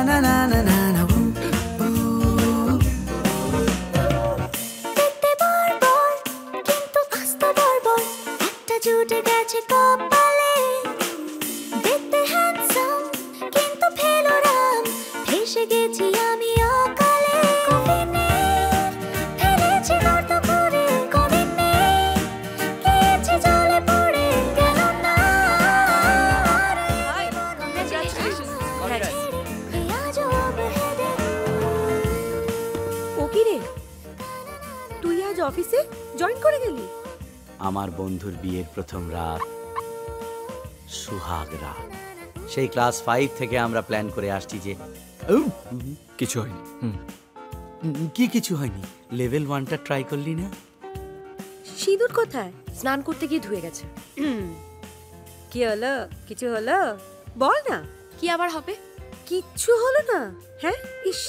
না না না না না দেখতে বর্বর কিন্তু আস্ত বর্বর একটা জুটে গেছে কপালে দেখতে হ্যান্ডসাম কিন্তু ফেলোরাম ফেসে গেছি আমি অকালে কবিনে ফেলেছি গর্ত করে কবিনে গেছে জলে পড়ে গেল না ও কি রে, তুই আজ অফিসে জয়েন করে গেলি? আমার বন্ধুর বিয়ের প্রথম রাত, সুহাগ রাত। সেই ক্লাস 5 থেকে আমরা প্ল্যান করে আসছি যে কিছু হয়নি। কি কিছু হয়নি? লেভেল 1টা ট্রাই করলি না? সিঁদুর কোথায়? স্নান করতে গিয়ে ধুয়ে গেছে। কি হলো? কিছু হলো? বল না। কি আবার হবে? কিচ্ছু হলো না? হ্যাঁ, ইস